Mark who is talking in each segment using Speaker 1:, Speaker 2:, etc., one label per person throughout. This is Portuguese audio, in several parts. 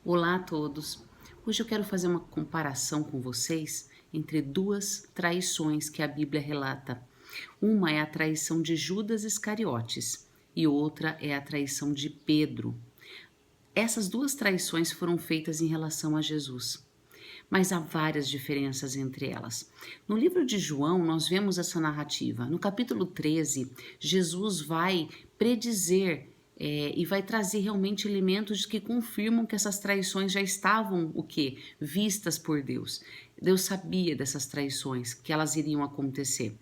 Speaker 1: Olá a todos! Hoje eu quero fazer uma comparação com vocês entre duas traições que a Bíblia relata. Uma é a traição de Judas Iscariotes e outra é a traição de Pedro. Essas duas traições foram feitas em relação a Jesus, mas há várias diferenças entre elas. No livro de João, nós vemos essa narrativa. No capítulo 13, Jesus vai predizer e vai trazer realmente elementos que confirmam que essas traições já estavam o quê? Vistas por Deus. Deus sabia dessas traições, que elas iriam acontecer.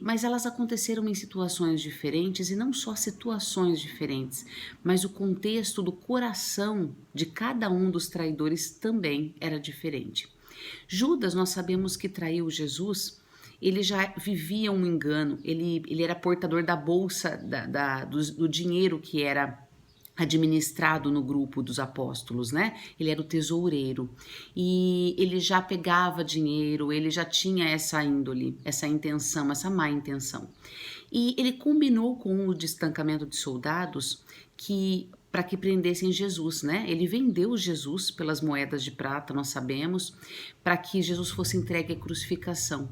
Speaker 1: Mas elas aconteceram em situações diferentes, e não só situações diferentes, mas o contexto do coração de cada um dos traidores também era diferente. Judas, nós sabemos que traiu Jesus. Ele já vivia um engano, ele era portador da bolsa, do dinheiro que era administrado no grupo dos apóstolos, né? Ele era o tesoureiro e ele já pegava dinheiro, ele já tinha essa índole, essa intenção, essa má intenção. E ele combinou com o destacamento de soldados que para que prendessem Jesus, né? Ele vendeu Jesus pelas moedas de prata, nós sabemos, para que Jesus fosse entregue à crucificação.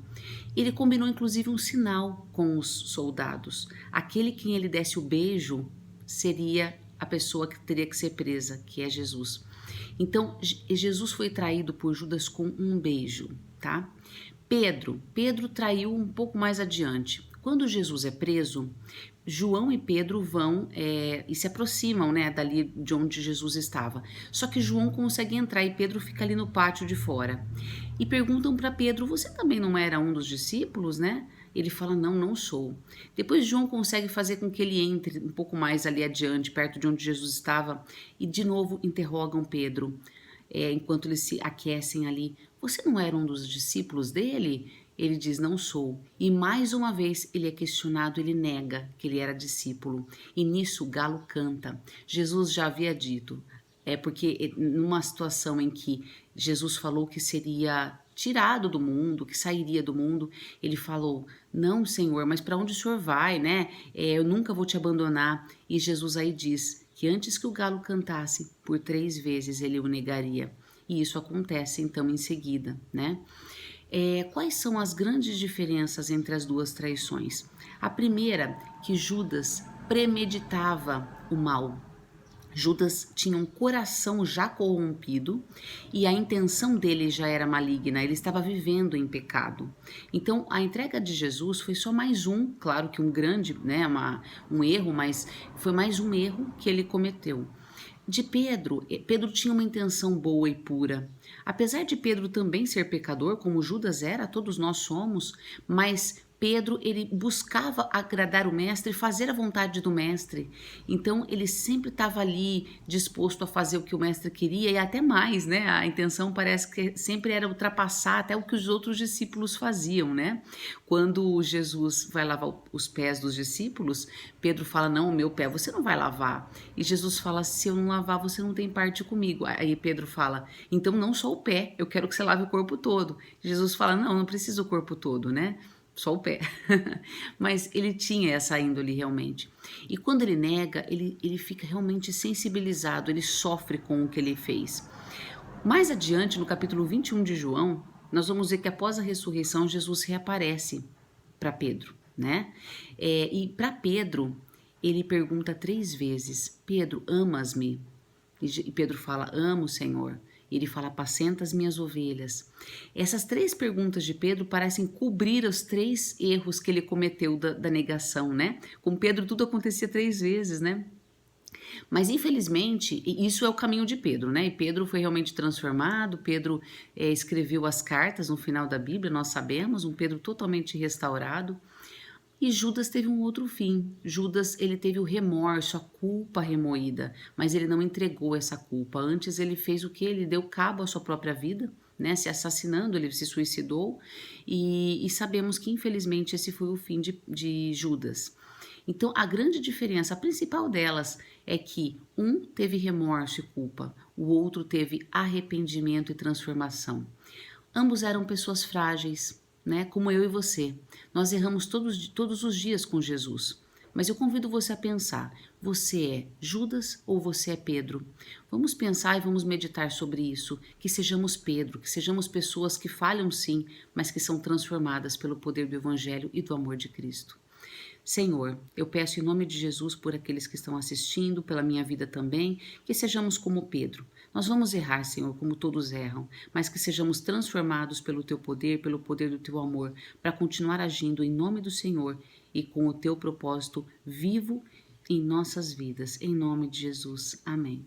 Speaker 1: Ele combinou inclusive um sinal com os soldados. Aquele quem ele desse o beijo seria a pessoa que teria que ser presa, que é Jesus. Então, Jesus foi traído por Judas com um beijo, tá? Pedro traiu um pouco mais adiante. Quando Jesus é preso, João e Pedro vão e se aproximam, né, dali de onde Jesus estava. Só que João consegue entrar e Pedro fica ali no pátio de fora. E perguntam para Pedro: você também não era um dos discípulos, né? Ele fala: não, não sou. Depois João consegue fazer com que ele entre um pouco mais ali adiante, perto de onde Jesus estava, e de novo interrogam Pedro, enquanto eles se aquecem ali: você não era um dos discípulos dele? Ele diz: não sou. E mais uma vez ele é questionado, ele nega que ele era discípulo. E nisso o galo canta. Jesus já havia dito, porque numa situação em que Jesus falou que seria tirado do mundo, que sairia do mundo, ele falou: não, Senhor, mas para onde o Senhor vai, né? Eu nunca vou te abandonar. E Jesus aí diz que antes que o galo cantasse, por 3 vezes ele o negaria. E isso acontece então em seguida, né? Quais são as grandes diferenças entre as duas traições? A primeira, que Judas premeditava o mal. Judas tinha um coração já corrompido e a intenção dele já era maligna, ele estava vivendo em pecado. Então, a entrega de Jesus foi só mais um, claro que um grande, né, um erro, mas foi mais um erro que ele cometeu. De Pedro tinha uma intenção boa e pura. Apesar de Pedro também ser pecador, como Judas era, todos nós somos, mas Pedro, ele buscava agradar o mestre, fazer a vontade do mestre. Então, ele sempre estava ali disposto a fazer o que o mestre queria e até mais, né? A intenção parece que sempre era ultrapassar até o que os outros discípulos faziam, né? Quando Jesus vai lavar os pés dos discípulos, Pedro fala: não, o meu pé você não vai lavar. E Jesus fala: se eu não lavar, você não tem parte comigo. Aí Pedro fala: então não só o pé, eu quero que você lave o corpo todo. Jesus fala: não, não precisa o corpo todo, né? Só o pé. Mas ele tinha essa índole realmente. E quando ele nega, ele fica realmente sensibilizado, ele sofre com o que ele fez. Mais adiante, no capítulo 21 de João, nós vamos ver que após a ressurreição, Jesus reaparece para Pedro, né? E para Pedro, ele pergunta 3 vezes: Pedro, amas-me? E Pedro fala: amo, Senhor. Ele fala: apacenta as minhas ovelhas. Essas 3 perguntas de Pedro parecem cobrir os 3 erros que ele cometeu da negação, né? Com Pedro tudo acontecia 3 vezes, né? Mas infelizmente, isso é o caminho de Pedro, né? E Pedro foi realmente transformado. Pedro escreveu as cartas no final da Bíblia, nós sabemos, um Pedro totalmente restaurado. E Judas teve um outro fim. Judas, ele teve o remorso, a culpa remoída, mas ele não entregou essa culpa. Antes ele fez o que? Ele deu cabo à sua própria vida, né? Se assassinando, ele se suicidou. E sabemos que infelizmente esse foi o fim de Judas. Então a grande diferença, a principal delas, é que um teve remorso e culpa, o outro teve arrependimento e transformação. Ambos eram pessoas frágeis, né? Como eu e você. Nós erramos todos os dias com Jesus, Mas eu convido você a pensar: você é Judas ou você é Pedro? Vamos pensar e vamos meditar sobre isso. Que sejamos Pedro, que sejamos pessoas que falham sim, mas que são transformadas pelo poder do Evangelho e do amor de Cristo. Senhor, eu peço em nome de Jesus por aqueles que estão assistindo, pela minha vida também, que sejamos como Pedro. Nós vamos errar, Senhor, como todos erram, mas que sejamos transformados pelo teu poder, pelo poder do teu amor, para continuar agindo em nome do Senhor e com o teu propósito vivo em nossas vidas. Em nome de Jesus. Amém.